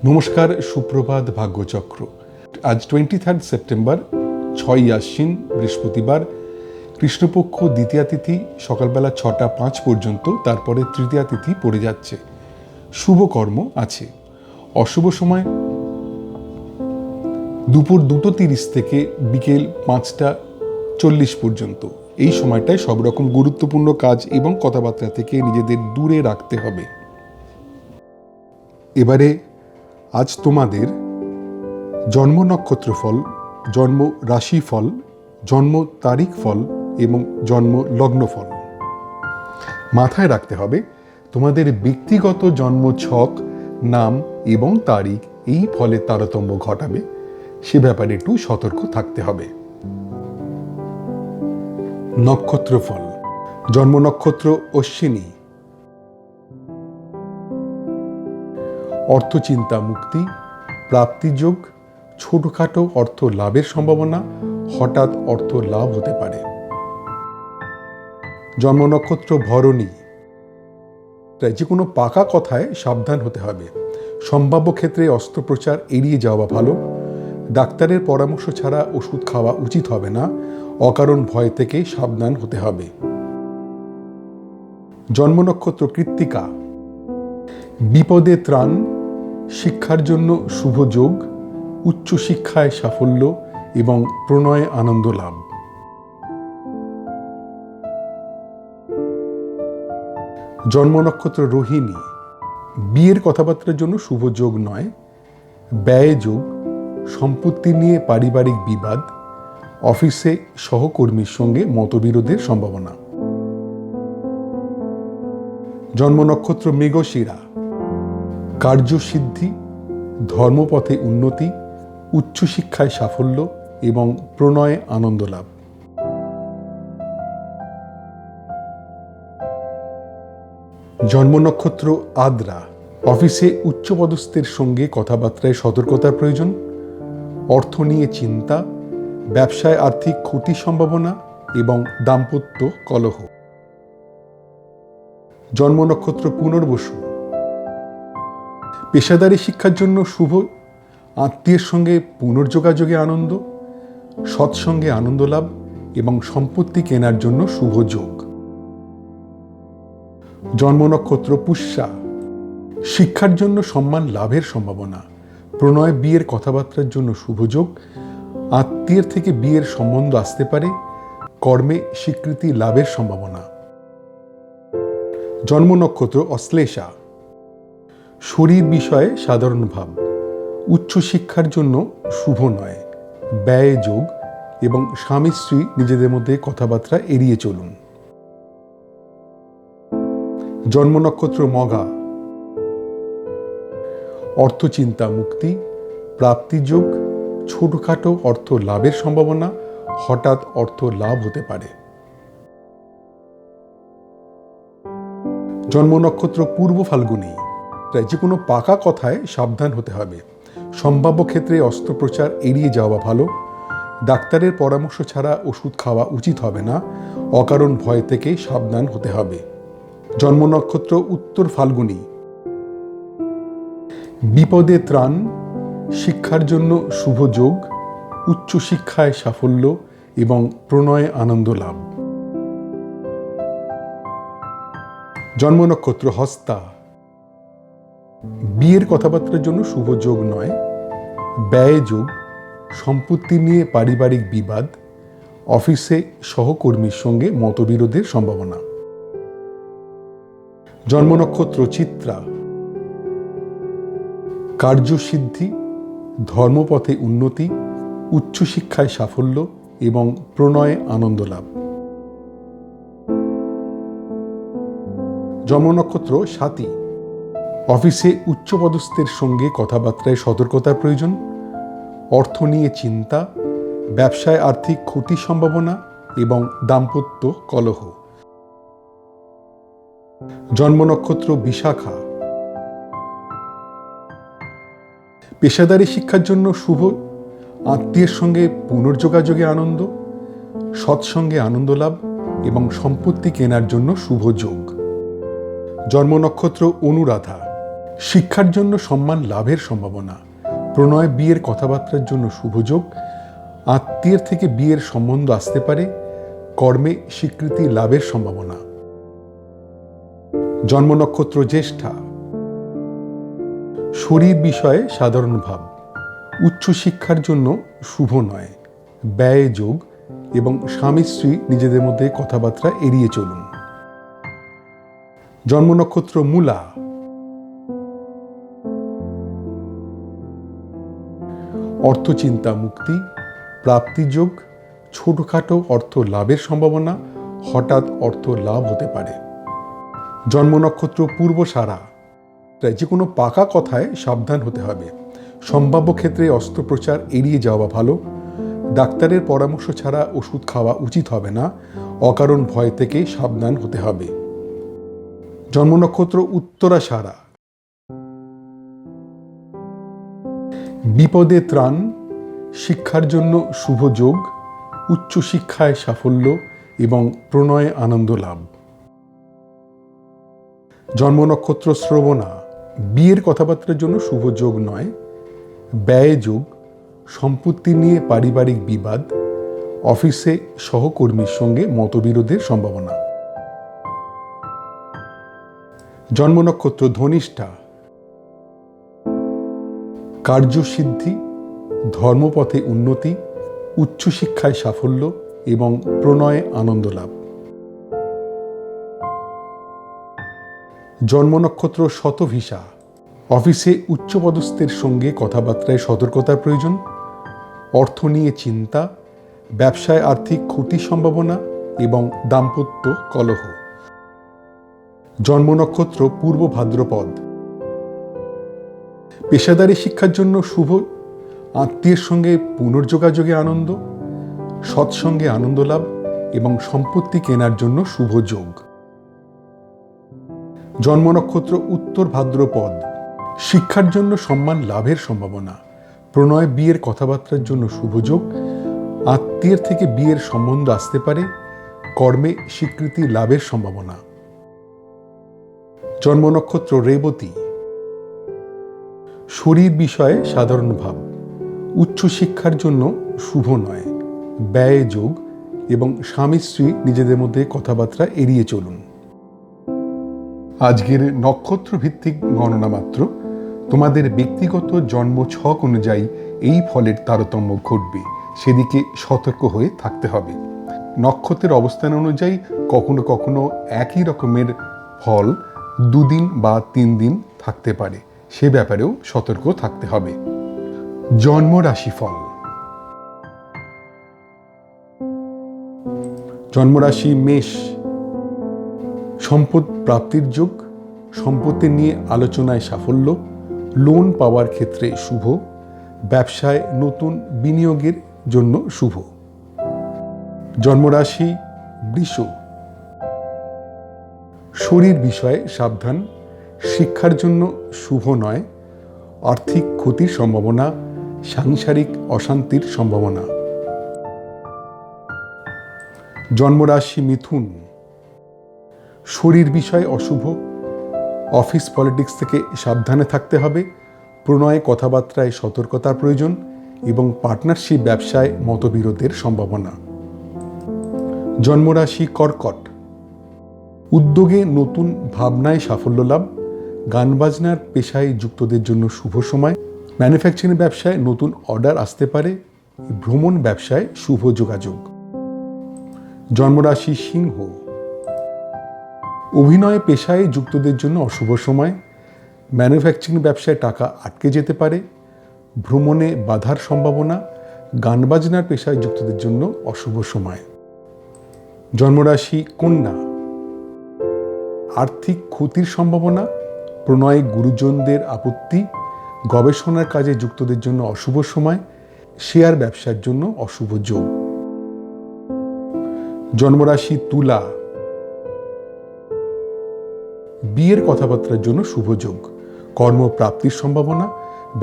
নমস্কার, সুপ্রভাত, ভাগ্যচক্র। আজ 23 সেপ্টেম্বর, 6ই আশ্বিন, বৃহস্পতিবার, কৃষ্ণপক্ষ দ্বিতীয়া তিথি সকালবেলা 6টা 5 পর্যন্ত, তারপরে তৃতীয়া তিথি পড়ে যাচ্ছে। শুভ কর্ম আছে। অশুভ সময় দুপুর 2:30 থেকে বিকেল 5টা 40 পর্যন্ত। এই সময়টায় সব রকম গুরুত্বপূর্ণ কাজ এবং কথাবার্তা থেকে নিজেদের দূরে রাখতে হবে। এবারে আজ তোমাদের জন্ম নক্ষত্র ফল, জন্ম রাশি ফল, জন্ম তারিখ ফল এবং জন্ম লগ্ন ফল। মাথায় রাখতে হবে, তোমাদের ব্যক্তিগত জন্ম ছক, নাম এবং তারিখ এই ফলের তারতম্য ঘটাবে, সে ব্যাপারে একটু সতর্ক থাকতে হবে। নক্ষত্র ফল। জন্ম নক্ষত্র অশ্বিনী। অর্থচিন্তা মুক্তি, প্রাপ্তিযোগ, ছোটখাটো অর্থ লাভের সম্ভাবনা, হঠাৎ অর্থ লাভ হতে পারে। জন্ম নক্ষত্র ভরণী। তাই যে কোনো পাকা কথায় সাবধান হতে হবে। সম্ভাব্য ক্ষেত্রে অস্ত্রোপচার এড়িয়ে যাওয়া ভালো। ডাক্তারের পরামর্শ ছাড়া ওষুধ খাওয়া উচিত হবে না। অকারণ ভয় থেকে সাবধান হতে হবে। জন্ম নক্ষত্র কৃত্তিকা। বিপদে ত্রাণ, শিক্ষার জন্য শুভ যোগ, উচ্চশিক্ষায় সাফল্য এবং প্রণয়ে আনন্দ লাভ। জন্ম নক্ষত্র রোহিণী। বিয়ের কথাবার্তার জন্য শুভ যোগ নয়, ব্যয় যোগ, সম্পত্তি নিয়ে পারিবারিক বিবাদ, অফিসে সহকর্মীর সঙ্গে মতবিরোধের সম্ভাবনা। জন্ম নক্ষত্র মৃগশিরা। কার্যসিদ্ধি, ধর্মপথে উন্নতি, উচ্চশিক্ষায় সাফল্য এবং প্রণয়ে আনন্দ লাভ। জন্ম নক্ষত্র আদ্রা। অফিসে উচ্চপদস্থের সঙ্গে কথাবার্তায় সতর্কতার প্রয়োজন। অর্থ নিয়ে চিন্তা, ব্যবসায় আর্থিক ক্ষতির সম্ভাবনা এবং দাম্পত্য কলহ। জন্ম নক্ষত্র পুনর্বসু। পেশাদারি শিক্ষার জন্য শুভ, আত্মীয়ের সঙ্গে পুনর্যোগাযোগে আনন্দ, সৎসঙ্গে আনন্দ লাভ এবং সম্পত্তি কেনার জন্য শুভ যোগ। জন্ম নক্ষত্র পুষ্যা। শিক্ষার জন্য সম্মান লাভের সম্ভাবনা, প্রণয় বিয়ের কথাবার্তার জন্য শুভ যোগ, আত্মীয়ের থেকে বিয়ের সম্বন্ধ আসতে পারে, কর্মে স্বীকৃতি লাভের সম্ভাবনা। জন্ম নক্ষত্র অশ্লেষা। শরীর বিষয়ে সাধারণ ভাব, উচ্চশিক্ষার জন্য শুভ নয়, ব্যয় যোগ এবং স্বামী স্ত্রী নিজেদের মধ্যে কথাবার্তা এড়িয়ে চলুন। জন্ম নক্ষত্র মঘা। অর্থচিন্তা মুক্তি, প্রাপ্তিযোগ, ছোটখাটো অর্থ লাভের সম্ভাবনা, হঠাৎ অর্থ লাভ হতে পারে। জন্ম নক্ষত্র পূর্ব ফাল্গুনী। তাই যে কোনো পাকা কথায় সাবধান হতে হবে। সম্ভাব্য ক্ষেত্রে অস্ত্রোপচার এড়িয়ে যাওয়া ভালো। ডাক্তারের পরামর্শ ছাড়া ওষুধ খাওয়া উচিত হবে না। অকারণ ভয় থেকে সাবধান হতে হবে। জন্ম নক্ষত্র উত্তর ফাল্গুনী। বিপদে ত্রাণ, শিক্ষার জন্য শুভ যোগ, উচ্চশিক্ষায় সাফল্য এবং প্রণয়ে আনন্দ লাভ। জন্ম নক্ষত্র হস্তা। বিয়ের কথাবার্তার জন্য শুভ যোগ নয়, ব্যয় যোগ, সম্পত্তি নিয়ে পারিবারিক বিবাদ, অফিসে সহকর্মীর সঙ্গে মতবিরোধের সম্ভাবনা। জন্ম নক্ষত্র চিত্রা। কার্যসিদ্ধি, ধর্মপথে উন্নতি, উচ্চশিক্ষায় সাফল্য এবং প্রণয়ে আনন্দ লাভ। জন্ম নক্ষত্র স্বাতী। অফিসে উচ্চপদস্থের সঙ্গে কথাবার্তায় সতর্কতার প্রয়োজন। অর্থ নিয়ে চিন্তা, ব্যবসায় আর্থিক ক্ষতির সম্ভাবনা এবং দাম্পত্য কলহ। জন্ম নক্ষত্র বিশাখা। পেশাদারি শিক্ষার জন্য শুভ, আত্মীয়ের সঙ্গে পুনর্যোগাযোগে আনন্দ, সৎসঙ্গে আনন্দ লাভ এবং সম্পত্তি কেনার জন্য শুভ যোগ। জন্ম নক্ষত্র অনুরাধা। শিক্ষার জন্য সম্মান লাভের সম্ভাবনা, প্রণয় বিয়ের কথাবার্তার জন্য শুভযোগ, আত্মীয়ের থেকে বিয়ের সম্বন্ধ আসতে পারে, কর্মে স্বীকৃতি লাভের সম্ভাবনা। জন্ম নক্ষত্র জ্যেষ্ঠা, শরীর বিষয়ে সাধারণ ভাব, উচ্চশিক্ষার জন্য শুভ নয়, ব্যয় যোগ এবং স্বামী স্ত্রী নিজেদের মধ্যে কথাবার্তা এড়িয়ে চলুন। জন্ম নক্ষত্র মূলা, অর্থচিন্তা মুক্তি, প্রাপ্তিযোগ, ছোটখাটো অর্থ লাভের সম্ভাবনা, হঠাৎ অর্থ লাভ হতে পারে। জন্ম নক্ষত্র পূর্বসারা, যে কোনো পাকা কথায় সাবধান হতে হবে। সম্ভাব্য ক্ষেত্রে অস্ত্রোপচার এড়িয়ে যাওয়া ভালো। ডাক্তারের পরামর্শ ছাড়া ওষুধ খাওয়া উচিত হবে না। অকারণ ভয় থেকে সাবধান হতে হবে। জন্ম নক্ষত্র উত্তরাষাঢ়া, বিপদে ত্রাণ, শিক্ষার জন্য শুভ যোগ, উচ্চশিক্ষায় সাফল্য এবং প্রণয়ে আনন্দ লাভ। জন্ম নক্ষত্র শ্রবণা, বিয়ের কথাবার্তার জন্য শুভ যোগ নয়, ব্যয় যোগ, সম্পত্তি নিয়ে পারিবারিক বিবাদ, অফিসে সহকর্মীর সঙ্গে মতবিরোধের সম্ভাবনা। জন্ম নক্ষত্র ধনিষ্ঠা, কার্যসিদ্ধি, ধর্মপথে উন্নতি, উচ্চশিক্ষায় সাফল্য এবং প্রণয়ে আনন্দ লাভ। জন্ম নক্ষত্র শতভিষা, অফিসে উচ্চপদস্থের সঙ্গে কথাবার্তায় সতর্কতার প্রয়োজন, অর্থ নিয়ে চিন্তা, ব্যবসায় আর্থিক ক্ষতির সম্ভাবনা এবং দাম্পত্য কলহ। জন্ম নক্ষত্র পূর্ব ভাদ্রপদ, পেশাদারি শিক্ষার জন্য শুভ, আত্মীয়ের সঙ্গে পুনর্যোগাযোগে আনন্দ, সৎসঙ্গে আনন্দ লাভ এবং সম্পত্তি কেনার জন্য শুভ যোগ। জন্ম নক্ষত্র উত্তর ভাদ্রপদ, শিক্ষার জন্য সম্মান লাভের সম্ভাবনা, প্রণয় বিয়ের কথাবার্তার জন্য শুভ যোগ, আত্মীয়ের থেকে বিয়ের সম্বন্ধ আসতে পারে, কর্মে স্বীকৃতি লাভের সম্ভাবনা। জন্ম নক্ষত্র রেবতী, শরীর বিষয়ে সাধারণ ভাব, উচ্চশিক্ষার জন্য শুভ নয়, ব্যয় যোগ এবং স্বামী স্ত্রী নিজেদের মধ্যে কথাবার্তা এড়িয়ে চলুন। আজকের নক্ষত্র ভিত্তিক গণনা মাত্র, তোমাদের ব্যক্তিগত জন্ম ছক অনুযায়ী এই ফলের তারতম্য ঘটবে, সেদিকে সতর্ক হয়ে থাকতে হবে। নক্ষত্রের অবস্থান অনুযায়ী কখনো কখনো একই রকমের ফল 2 দিন বা 3 দিন থাকতে পারে, সে ব্যাপারেও সতর্ক থাকতে হবে। জন্ম রাশিফল। জন্মরাশি মেষ, সম্পদ প্রাপ্তির যোগ, সম্পত্তি নিয়ে আলোচনায় সাফল্য, লোন পাওয়ার ক্ষেত্রে শুভ, ব্যবসায় নতুন বিনিয়োগের জন্য শুভ। জন্মরাশি বৃষ, শরীর বিষয়ে সাবধান, শিক্ষার জন্য শুভ নয়, আর্থিক ক্ষতির সম্ভাবনা, সাংসারিক অশান্তির সম্ভাবনা। জন্মরাশি মিথুন, শরীর বিষয়ে অশুভ, অফিস পলিটিক্স থেকে সাবধানে থাকতে হবে, প্রণয়ে কথাবার্তায় সতর্কতার প্রয়োজন এবং পার্টনারশিপ ব্যবসায় মতবিরোধের সম্ভাবনা। জন্মরাশি কর্কট, উদ্যোগে নতুন ভাবনায় সাফল্য লাভ, গান বাজনার পেশায় যুক্তদের জন্য শুভ সময়, ম্যানুফ্যাকচারিং ব্যবসায় নতুন অর্ডার আসতে পারে, ভ্রমণ ব্যবসায় শুভ যোগাযোগ। জন্মরাশি সিংহ, অভিনয় পেশায় যুক্তদের জন্য অশুভ সময়, ম্যানুফ্যাকচারিং ব্যবসায় টাকা আটকে যেতে পারে, ভ্রমণে বাধার সম্ভাবনা, গান বাজনার পেশায় যুক্তদের জন্য অশুভ সময়। জন্মরাশি কন্যা, আর্থিক ক্ষতির সম্ভাবনা, প্রণয়ে গুরুজনদের আপত্তি, গবেষণার কাজে যুক্তদের জন্য অশুভ সময়, শেয়ার ব্যবসার জন্য অশুভ যোগ। জন্মরাশি তুলা, বিয়ের কথাবার্তার জন্য শুভ যোগ, কর্মপ্রাপ্তির সম্ভাবনা,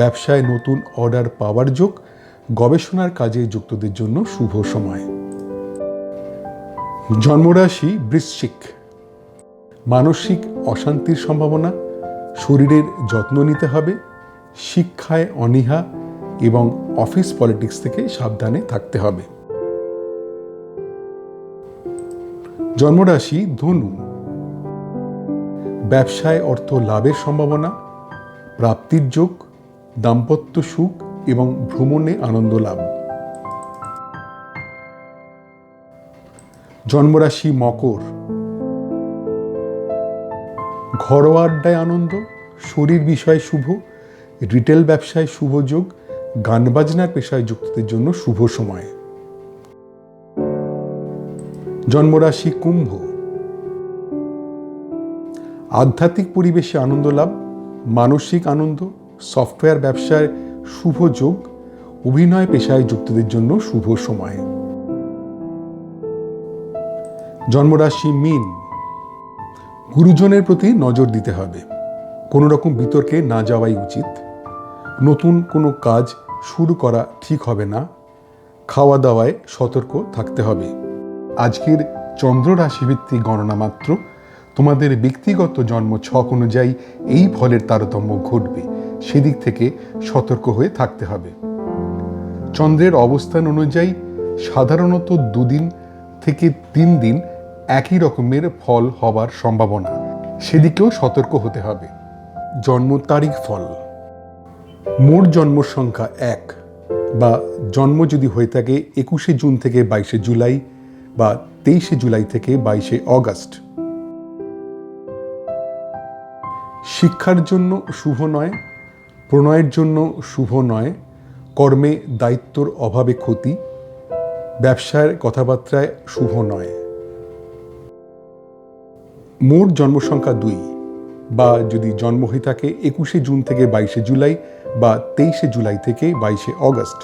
ব্যবসায় নতুন অর্ডার পাওয়ার যোগ, গবেষণার কাজে যুক্তদের জন্য শুভ সময়। জন্মরাশি বৃশ্চিক, মানসিক অশান্তির সম্ভাবনা, শরীরের যত্ন নিতে হবে, শিক্ষায় অনীহা এবং অফিস পলিটিক্স থেকে সাবধানে থাকতে হবে। জন্মরাশি ধনু। ব্যবসায় অর্থ লাভের সম্ভাবনা, প্রাপ্তির যোগ, দাম্পত্য সুখ এবং ভ্রমণে আনন্দ লাভ। জন্মরাশি মকর। ঘরোয়া আড্ডায় আনন্দ, শরীর বিষয়ে শুভ, রিটেল ব্যবসায় শুভ যোগ, গান বাজনার পেশায় যুক্তদের জন্য শুভ সময়। জন্মরাশি কুম্ভ। আধ্যাত্মিক পরিবেশে আনন্দ লাভ, মানসিক আনন্দ, সফটওয়্যার ব্যবসায় শুভ যোগ, অভিনয় পেশায় যুক্তদের জন্য শুভ সময়। জন্মরাশি মীন। গুরুজনের প্রতি নজর দিতে হবে, কোনো রকম বিতর্কে না যাওয়াই উচিত। নতুন কোনো কাজ শুরু করা ঠিক হবে না, খাওয়া দাওয়ায় সতর্ক থাকতে হবে। আজকের চন্দ্র রাশিভিত্তিক গণনা মাত্র, তোমাদের ব্যক্তিগত জন্ম ছক অনুযায়ী এই ফলের তারতম্য ঘটবে, সেদিক থেকে সতর্ক হয়ে থাকতে হবে। চন্দ্রের অবস্থান অনুযায়ী সাধারণত 2 দিন থেকে 3 দিন একই রকমের ফল হবার সম্ভাবনা, সেদিকেও সতর্ক হতে হবে। জন্ম তারিখ ফল। মোট জন্ম সংখ্যা 1 বা জন্ম যদি হয়ে থাকে 21শে জুন থেকে 22শে জুলাই বা 23শে জুলাই থেকে 22শে অগাস্ট। শিক্ষার জন্য শুভ নয়, প্রণয়ের জন্য শুভ নয়, কর্মে দায়িত্বর অভাবে ক্ষতি, ব্যবসার কথাবার্তায় শুভ নয়। মোট জন্ম সংখ্যা 2 বা যদি জন্ম হয়ে থাকে 21শে জুন থেকে 22শে জুলাই বা 23শে জুলাই থেকে 22শে অগাস্ট।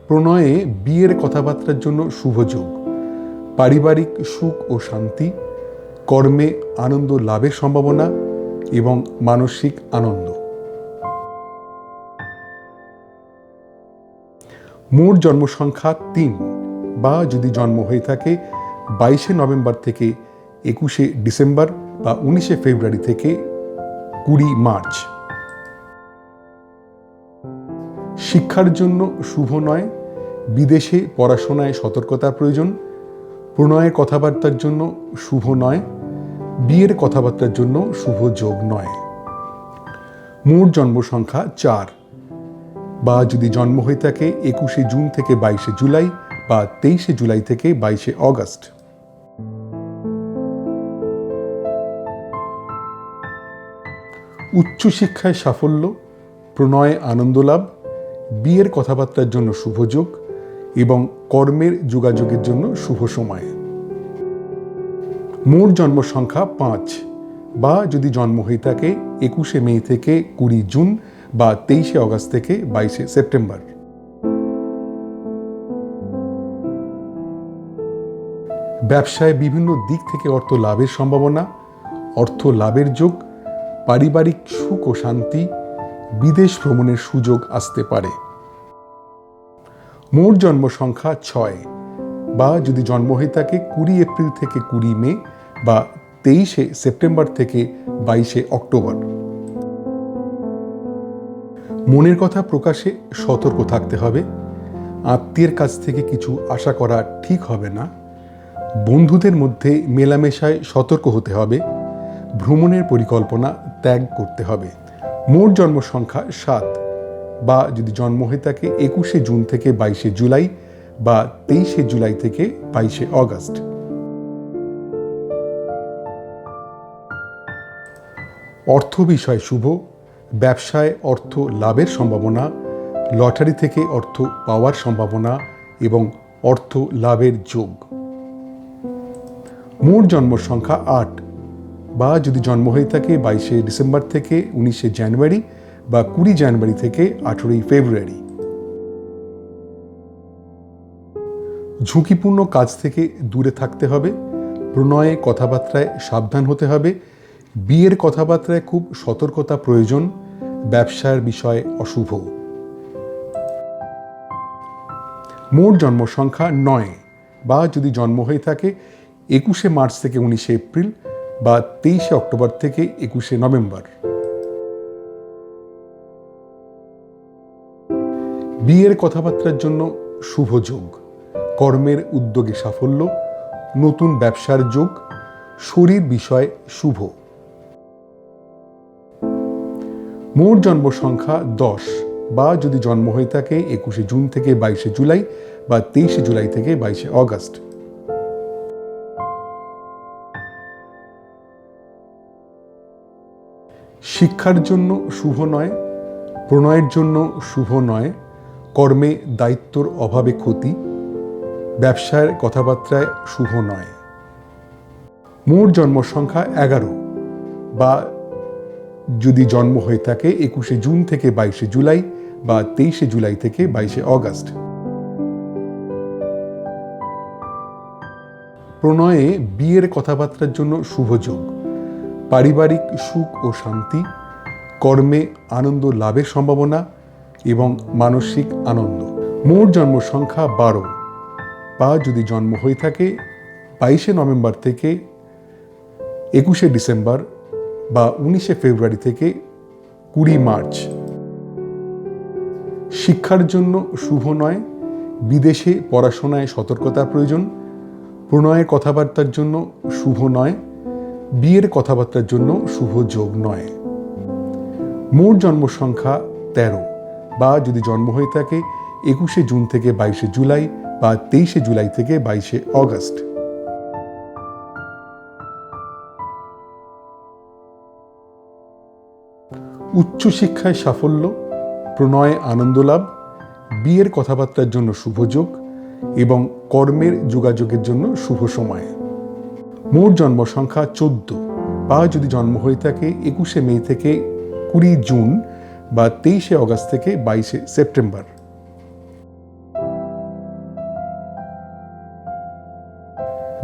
প্রণয়ে বিয়ের কথাবার্তার জন্য শুভ যোগ, পারিবারিক সুখ ও শান্তি, কর্মে আনন্দ লাভের সম্ভাবনা এবং মানসিক আনন্দ। মোট জন্ম সংখ্যা 3 বা যদি জন্ম হয়ে থাকে 22শে নভেম্বর থেকে 21শে ডিসেম্বর বা 19শে ফেব্রুয়ারি থেকে 20 মার্চ। শিক্ষার জন্য শুভ নয়, বিদেশে পড়াশোনায় সতর্কতার প্রয়োজন, প্রণয়ের কথাবার্তার জন্য শুভ নয়, বিয়ের কথাবার্তার জন্য শুভ যোগ নয়। মোট জন্ম সংখ্যা 4 বা যদি জন্ম হয়ে থাকে 21শে জুন থেকে 22শে জুলাই বা 23শে জুলাই থেকে 22শে অগাস্ট। উচ্চশিক্ষায় সাফল্য, প্রণয়ে আনন্দ লাভ, বিয়ের কথাবার্তার জন্য শুভ যোগ এবং কর্মের যোগাযোগের জন্য শুভ সময়। মোট জন্ম সংখ্যা 5 বা যদি জন্ম হয়ে থাকে 21শে মে থেকে 20 জুন বা 23শে অগাস্ট থেকে 22শে সেপ্টেম্বর। ব্যবসায় বিভিন্ন দিক থেকে অর্থ লাভের সম্ভাবনা, অর্থ লাভের যোগ, পারিবারিক সুখ ও শান্তি, বিদেশ ভ্রমণের সুযোগ আসতে পারে। মোট জন্ম সংখ্যা 6 বা যদি জন্ম হয়ে থাকে 20 এপ্রিল থেকে 20 মে বা 23শে সেপ্টেম্বর থেকে 22শে অক্টোবর। মনের কথা প্রকাশে সতর্ক থাকতে হবে, আত্মীয়ের কাছ থেকে কিছু আশা করা ঠিক হবে না, বন্ধুদের মধ্যে মেলামেশায় সতর্ক হতে হবে, ভ্রমণের পরিকল্পনা ত্যাগ করতে হবে। মোট জন্ম সংখ্যা 7 বা যদি জন্ম হয়ে থাকে 21শে জুন থেকে 22শে জুলাই বা 23শে জুলাই থেকে 22শে অগাস্ট। অর্থ বিষয় শুভ, ব্যবসায় অর্থ লাভের সম্ভাবনা, লটারি থেকে অর্থ পাওয়ার সম্ভাবনা এবং অর্থ লাভের যোগ। মোট জন্ম সংখ্যা 8 বা যদি জন্ম হয়ে থাকে 22শে ডিসেম্বর থেকে 19শে জানুয়ারি বা 20 জানুয়ারি থেকে 18ই ফেব্রুয়ারি। ঝুঁকিপূর্ণ কাজ থেকে দূরে থাকতে হবে, প্রণয়ে কথাবার্তায় সাবধান হতে হবে, বিয়ের কথাবার্তায় খুব সতর্কতা প্রয়োজন, ব্যবসার বিষয় অশুভ। মোট জন্ম সংখ্যা 9 বা যদি জন্ম হয়ে থাকে 21শে মার্চ থেকে 19শে এপ্রিল বা 23শে অক্টোবর থেকে 21শে নভেম্বর। বিয়ের কথাবার্তার জন্য শুভ যোগ, কর্মের উদ্যোগে সাফল্য, নতুন ব্যবসার যোগ, শরীর বিষয় শুভ। মোট জন্ম সংখ্যা 10 বা যদি জন্ম হয়ে থাকে 21শে জুন থেকে 22শে জুলাই বা 23শে জুলাই থেকে 22শে অগস্ট। শিক্ষার জন্য শুভ নয়, প্রণয়ের জন্য শুভ নয়, কর্মে দায়িত্বর অভাবে ক্ষতি, ব্যবসার কথাবার্তায় শুভ নয়। মোট জন্ম সংখ্যা 11 বা যদি জন্ম হয়ে থাকে 21শে জুন থেকে 22শে জুলাই বা 23শে জুলাই থেকে 22শে অগস্ট। প্রণয়ে বিয়ের কথাবার্তার জন্য শুভ যোগ, পারিবারিক সুখ ও শান্তি, কর্মে আনন্দ লাভের সম্ভাবনা এবং মানসিক আনন্দ। মোট জন্ম সংখ্যা 12 বা যদি জন্ম হয়ে থাকে 22শে নভেম্বর থেকে 21শে ডিসেম্বর বা 19শে ফেব্রুয়ারি থেকে 20 মার্চ। শিক্ষার জন্য শুভ নয়, বিদেশে পড়াশোনায় সতর্কতার প্রয়োজন, প্রণয়ের কথাবার্তার জন্য শুভ নয়, বিয়ের কথাবার্তার জন্য শুভ যোগ নয়। মোট জন্ম সংখ্যা 13 বা যদি জন্ম হয়ে থাকে 21শে জুন থেকে 22শে জুলাই বা 23শে জুলাই থেকে 22শে অগস্ট। উচ্চশিক্ষায় সাফল্য, প্রণয়ে আনন্দ লাভ, বিয়ের কথাবার্তার জন্য শুভ যোগ এবং কর্মের যোগাযোগের জন্য শুভ সময়। মোট জন্ম সংখ্যা 14 বা যদি জন্ম হয়ে থাকে 21শে মে থেকে 20 জুন বা 23শে অগস্ট থেকে 22শে সেপ্টেম্বর।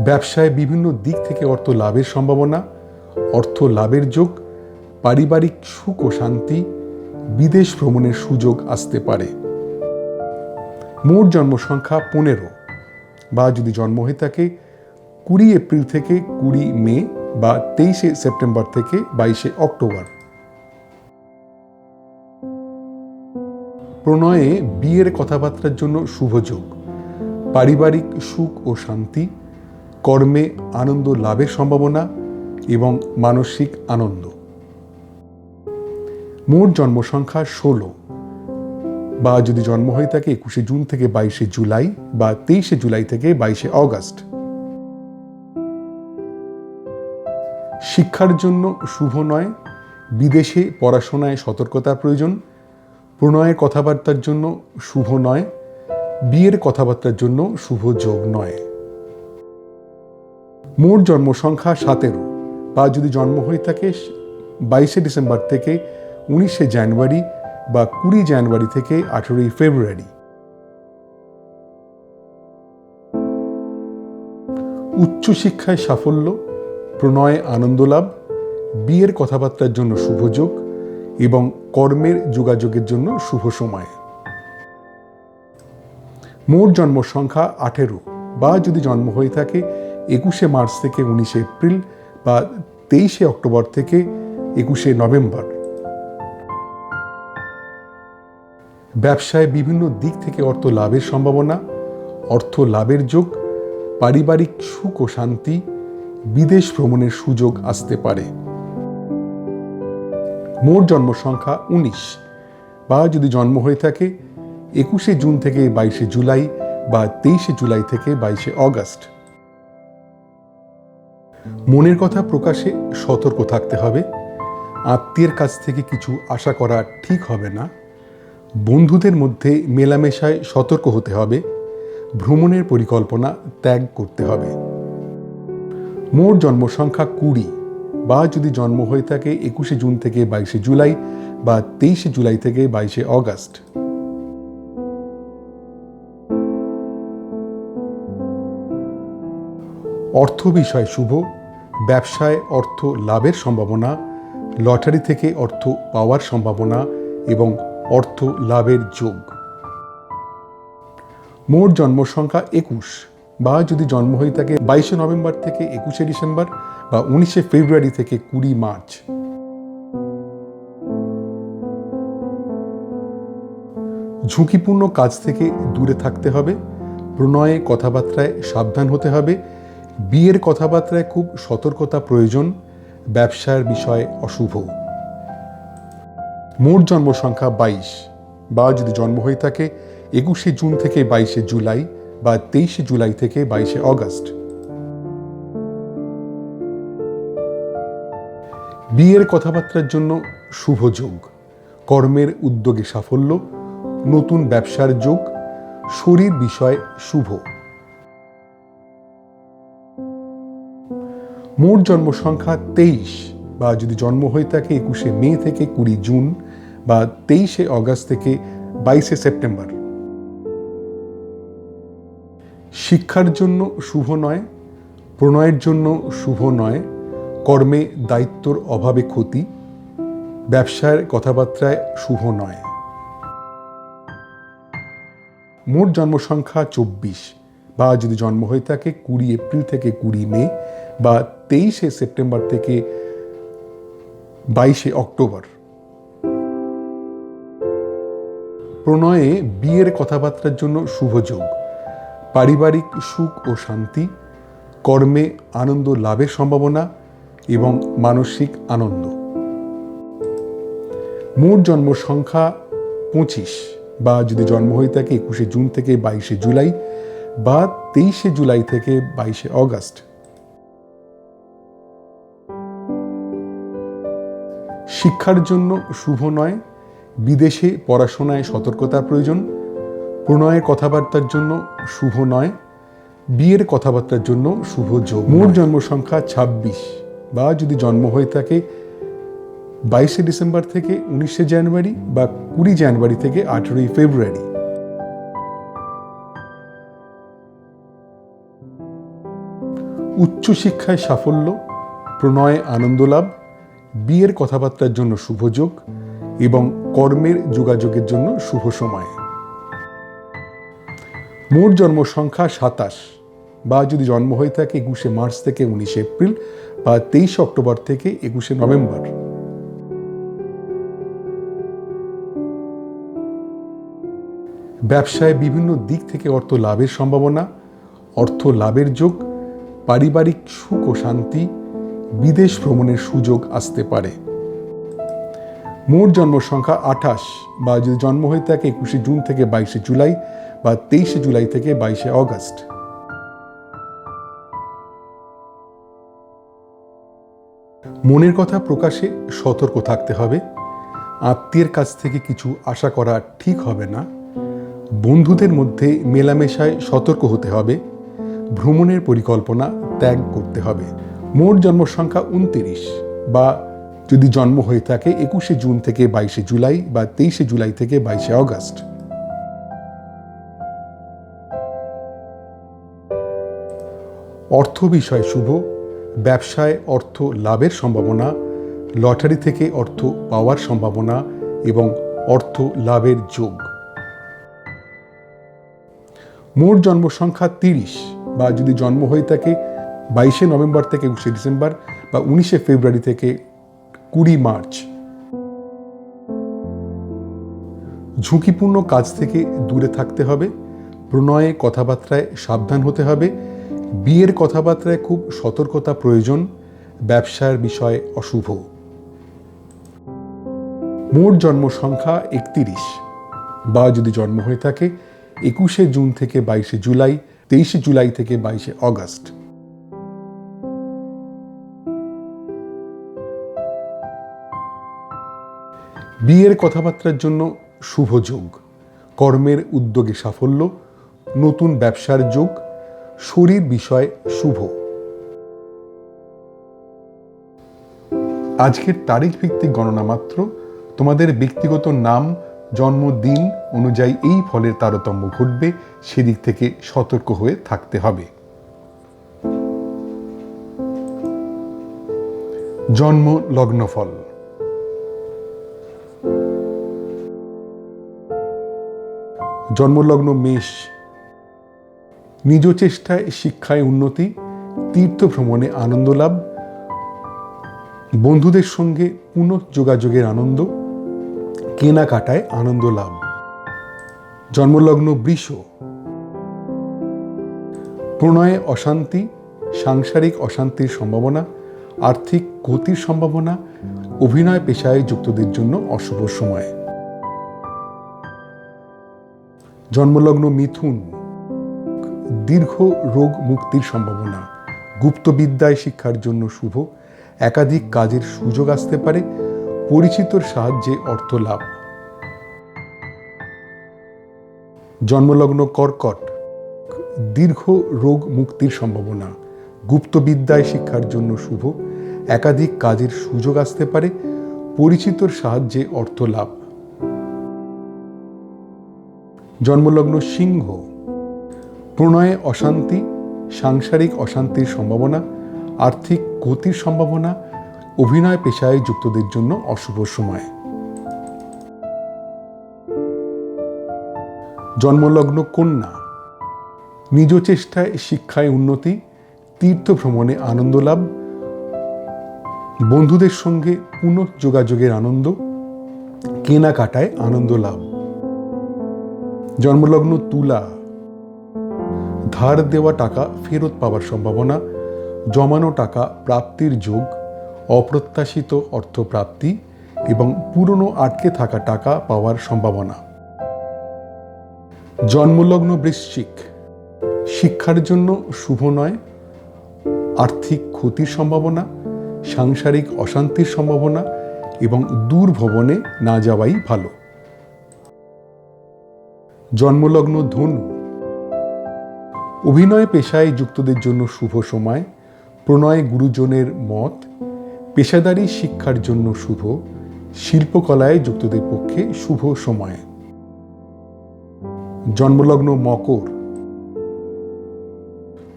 ব্যবসায় বিভিন্ন দিক থেকে অর্থ লাভের সম্ভাবনা, অর্থ লাভের যোগ, পারিবারিক সুখ ও শান্তি, বিদেশ ভ্রমণের সুযোগ আসতে পারে। মোট জন্ম সংখ্যা 15 বা যদি জন্ম হয়ে থাকে 20 এপ্রিল থেকে 20 মে বা 23শে সেপ্টেম্বর থেকে 22শে অক্টোবর। প্রণয়ে বিয়ের কথাবার্তার জন্য শুভ যোগ, পারিবারিক সুখ ও শান্তি, কর্মে আনন্দ লাভের সম্ভাবনা এবং মানসিক আনন্দ। মোট জন্ম সংখ্যা 16 বা যদি জন্ম হয়ে থাকে 21শে জুন থেকে 22শে জুলাই বা 23শে জুলাই থেকে 22শে অগস্ট। শিক্ষার জন্য শুভ নয়, বিদেশে পড়াশোনায় সতর্কতার প্রয়োজন, প্রণয়ের কথাবার্তার জন্য শুভ নয়, বিয়ের কথাবার্তার জন্য শুভ যোগ নয়। মোট জন্ম সংখ্যা 17 বা যদি জন্ম হয়ে থাকে 22শে ডিসেম্বর থেকে 19শে জানুয়ারি বা 20 জানুয়ারি থেকে 18 ফেব্রুয়ারি। উচ্চশিক্ষায় সাফল্য, প্রণয়ে আনন্দ লাভ, বিয়ের কথাবার্তার জন্য শুভ যোগ এবং কর্মের যোগাযোগের জন্য শুভ সময়। মোট জন্ম সংখ্যা 18 বা যদি জন্ম হয়ে থাকে 21শে মার্চ থেকে 19শে এপ্রিল বা 23শে অক্টোবর থেকে 21শে নভেম্বর। ব্যবসায় বিভিন্ন দিক থেকে অর্থ লাভের সম্ভাবনা, অর্থ লাভের যোগ, পারিবারিক সুখ ও শান্তি, বিদেশ ভ্রমণের সুযোগ আসতে পারে। মোট জন্ম সংখ্যা 19 বা যদি জন্ম হয়ে থাকে 21শে জুন থেকে 22শে জুলাই বা 23শে জুলাই থেকে 22শে অগস্ট। মনের কথা প্রকাশে সতর্ক থাকতে হবে, আত্মীয়ের কাছ থেকে কিছু আশা করা ঠিক হবে না, বন্ধুদের মধ্যে মেলামেশায় সতর্ক হতে হবে, ভ্রমণের পরিকল্পনা ত্যাগ করতে হবে। মোট জন্ম সংখ্যা 20 বা যদি জন্ম হয়ে থাকে 21শে জুন থেকে 22শে জুলাই বা 23শে জুলাই থেকে 22শে অগস্ট। অর্থ বিষয় শুভ, ব্যবসায় অর্থ লাভের সম্ভাবনা, লটারি থেকে অর্থ পাওয়ার সম্ভাবনা এবং অর্থ লাভের যোগ। মোট জন্ম সংখ্যা 21 বা যদি জন্ম হয়ে থাকে 22শে নভেম্বর থেকে 21শে ডিসেম্বর বা 19শে ফেব্রুয়ারি থেকে 20 মার্চ। ঝুঁকিপূর্ণ কাজ থেকে দূরে থাকতে হবে, প্রণয়ে কথাবার্তায় সাবধান হতে হবে, বিয়ের কথাবার্তায় খুব সতর্কতা প্রয়োজন, ব্যবসার বিষয় অশুভ। মোট জন্ম সংখ্যা 22, বা যদি জন্ম হয়ে থাকে 21শে জুন থেকে 22শে জুলাই বা 23শে জুলাই থেকে 22শে অগস্ট। বিয়ের কথাবার্তার জন্য শুভ যোগ, কর্মের উদ্যোগে সাফল্য, নতুন ব্যবসার যোগ, শরীর বিষয় শুভ। মোট জন্ম সংখ্যা 23, বা যদি জন্ম হয়ে থাকে 21শে মে থেকে 20 জুন বা 23শে অগস্ট থেকে 22শে সেপ্টেম্বর। শিক্ষার জন্য শুভ নয়, প্রণয়ের জন্য শুভ নয়, কর্মে দায়িত্বর অভাবে ক্ষতি, ব্যবসার কথাবার্তায় শুভ নয়। মোট জন্ম সংখ্যা 24, বা যদি জন্ম হয়ে থাকে 20 এপ্রিল থেকে 20 মে বা 23শে সেপ্টেম্বর থেকে 22শে অক্টোবর। প্রণয়ে বিয়ের কথাবার্তার জন্য শুভ যোগ, পারিবারিক সুখ ও শান্তি, কর্মে আনন্দ লাভের সম্ভাবনা এবং মানসিক আনন্দ। মোট জন্ম সংখ্যা 25, বা যদি জন্ম হয়ে থাকে 21শে জুন থেকে 22শে জুলাই বা 23শে জুলাই থেকে 22শে অগস্ট। শিক্ষার জন্য শুভ নয়, বিদেশে পড়াশোনায় সতর্কতার প্রয়োজন, প্রণয়ের কথাবার্তার জন্য শুভ নয়, বিয়ের কথাবার্তার জন্য শুভ যোগ। মোট জন্ম সংখ্যা 26, বা যদি জন্ম হয়ে থাকে 22শে ডিসেম্বর থেকে 19শে জানুয়ারি বা 20 জানুয়ারি থেকে 18ই ফেব্রুয়ারি। উচ্চশিক্ষায় সাফল্য, প্রণয়ে আনন্দ লাভ, বিয়ের কথাবার্তার জন্য শুভ যোগ এবং কর্মের যোগাযোগের জন্য শুভ সময়। মোট জন্ম সংখ্যা 27, বা যদি জন্ম হয়ে থাকে 21শে মার্চ থেকে 19শে এপ্রিল বা 23শে অক্টোবর থেকে 21শে নভেম্বর। ব্যবসায় বিভিন্ন দিক থেকে অর্থ লাভের সম্ভাবনা, অর্থ লাভের যোগ, পারিবারিক সুখ ও শান্তি, বিদেশ ভ্রমণের সুযোগ আসতে পারে। মোট জন্ম সংখ্যা 28, বা যদি জন্ম হয়ে থাকে 21শে জুন থেকে 22শে জুলাই বা 23শে জুলাই থেকে 22শে অগস্ট। মনের কথা প্রকাশে সতর্ক থাকতে হবে, আত্মীয়ের কাছ থেকে কিছু আশা করা ঠিক হবে না, বন্ধুদের মধ্যে মেলামেশায় সতর্ক হতে হবে, ভ্রমণের পরিকল্পনা ত্যাগ করতে হবে। মোট জন্ম সংখ্যা 29, বা যদি জন্ম হয়ে থাকে 21শে জুন থেকে 22শে জুলাই বা 23শে জুলাই থেকে 22শে অগস্ট। অর্থ বিষয় শুভ, ব্যবসায় অর্থ লাভের সম্ভাবনা, লটারি থেকে অর্থ পাওয়ার সম্ভাবনা এবং অর্থ লাভের যোগ। মোট জন্ম সংখ্যা 30, বা যদি জন্ম হয়ে থাকে 22শে নভেম্বর থেকে 21শে ডিসেম্বর বা 19শে ফেব্রুয়ারি থেকে 20 মার্চ। ঝুঁকিপূর্ণ কাজ থেকে দূরে থাকতে হবে, প্রণয়ে কথাবার্তায় সাবধান হতে হবে, বিয়ের কথাবার্তায় খুব সতর্কতা প্রয়োজন, ব্যবসার বিষয় অশুভ। মোট জন্ম সংখ্যা 31, বা যদি জন্ম হয়ে থাকে 21শে জুন থেকে 22শে জুলাই, 23শে জুলাই থেকে 22শে অগস্ট। বিয়ের কথাবার্তার জন্য শুভ যোগ, কর্মের উদ্যোগে সাফল্য, নতুন ব্যবসার যোগ, শরীর বিষয় শুভ। আজকের তারিখ ভিত্তিক গণনা মাত্র, তোমাদের ব্যক্তিগত নাম জন্মদিন অনুযায়ী এই ফলের তারতম্য ঘটবে, সেদিক থেকে সতর্ক হয়ে থাকতে হবে। জন্ম লগ্নফল। জন্মলগ্ন মেষ, নিজ চেষ্টায় শিক্ষায় উন্নতি, তীর্থ ভ্রমণে আনন্দ লাভ, বন্ধুদের সঙ্গে পুনঃযোগাযোগের আনন্দ, কেনাকাটায় আনন্দ লাভ। জন্মলগ্ন বৃষ, প্রণয়ে অশান্তি, সাংসারিক অশান্তির সম্ভাবনা, আর্থিক ক্ষতির সম্ভাবনা, অভিনয় পেশায় যুক্তদের জন্য অশুভ সময়। জন্মলগ্ন মিথুন, দীর্ঘ রোগ মুক্তির সম্ভাবনা, গুপ্তবিদ্যায় শিক্ষার জন্য শুভ, একাধিক কাজের সুযোগ আসতে পারে, পরিচিতর সাহায্যে অর্থ লাভ। জন্মলগ্ন কর্কট, দীর্ঘ রোগ মুক্তির সম্ভাবনা, গুপ্তবিদ্যায় শিক্ষার জন্য শুভ, একাধিক কাজের সুযোগ আসতে পারে, পরিচিতর সাহায্যে অর্থ লাভ। জন্মলগ্ন সিংহ, প্রণয়ে অশান্তি, সাংসারিক অশান্তির সম্ভাবনা, আর্থিক ক্ষতির সম্ভাবনা, অভিনয় পেশায় যুক্তদের জন্য অশুভ সময়। জন্মলগ্ন কন্যা, নিজ চেষ্টায় শিক্ষায় উন্নতি, তীর্থ ভ্রমণে আনন্দ লাভ, বন্ধুদের সঙ্গে পুনঃযোগাযোগের আনন্দ, কেনাকাটায় আনন্দ লাভ। জন্মলগ্ন তুলা, ধার দেওয়া টাকা ফেরত পাওয়ার সম্ভাবনা, জমানো টাকা প্রাপ্তির যোগ, অপ্রত্যাশিত অর্থপ্রাপ্তি এবং পুরনো আটকে থাকা টাকা পাওয়ার সম্ভাবনা। জন্মলগ্ন বৃশ্চিক, শিক্ষার জন্য শুভ নয়, আর্থিক ক্ষতির সম্ভাবনা, সাংসারিক অশান্তির সম্ভাবনা এবং দূর ভ্রমণে না যাওয়াই ভালো। জন্মলগ্ন ধনু, অভিনয় পেশায় যুক্তদের জন্য শুভ সময়, প্রণয় গুরুজনের মত, পেশাদারি শিক্ষার জন্য শুভ, শিল্পকলায় যুক্তদের পক্ষে শুভ সময়। জন্মলগ্ন মকর,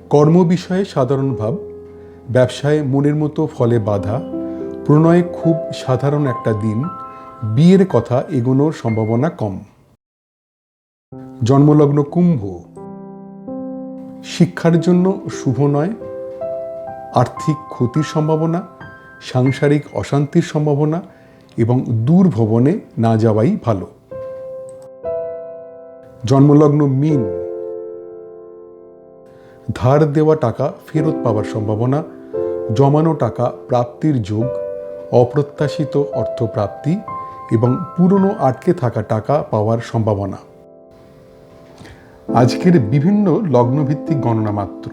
কর্ম বিষয়ে সাধারণ ভাব, ব্যবসায় মনের মতো ফলে বাধা, প্রণয়ে খুব সাধারণ একটা দিন, বিয়ের কথা এগোনোর সম্ভাবনা কম। জন্মলগ্ন কুম্ভ, শিক্ষার জন্য শুভ নয়, আর্থিক ক্ষতির সম্ভাবনা, সাংসারিক অশান্তির সম্ভাবনা এবং দূর ভ্রমণে না যাওয়াই ভালো। জন্মলগ্ন মীন, ধার দেওয়া টাকা ফেরত পাওয়ার সম্ভাবনা, জমানো টাকা প্রাপ্তির যোগ, অপ্রত্যাশিত অর্থপ্রাপ্তি এবং পুরনো আটকে থাকা টাকা পাওয়ার সম্ভাবনা। আজকের বিভিন্ন লগ্নভিত্তিক গণনা মাত্র,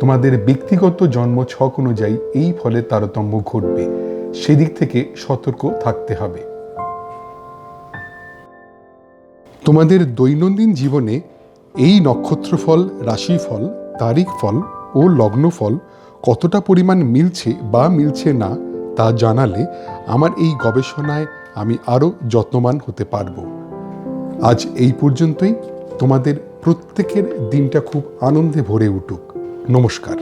তোমাদের ব্যক্তিগত জন্ম ছক অনুযায়ী এই ফলের তারতম্য ঘটবে, সেদিক থেকে সতর্ক থাকতে হবে। তোমাদের দৈনন্দিন জীবনে এই নক্ষত্রফল, রাশিফল, তারিখ ফল ও লগ্নফল কতটা পরিমাণ মিলছে বা মিলছে না তা জানালে আমার এই গবেষণায় আমি আরও যত্নবান হতে পারব। আজ এই পর্যন্তই। তোমাদের প্রত্যেকের দিনটা খুব আনন্দে ভরে উঠুক। নমস্কার।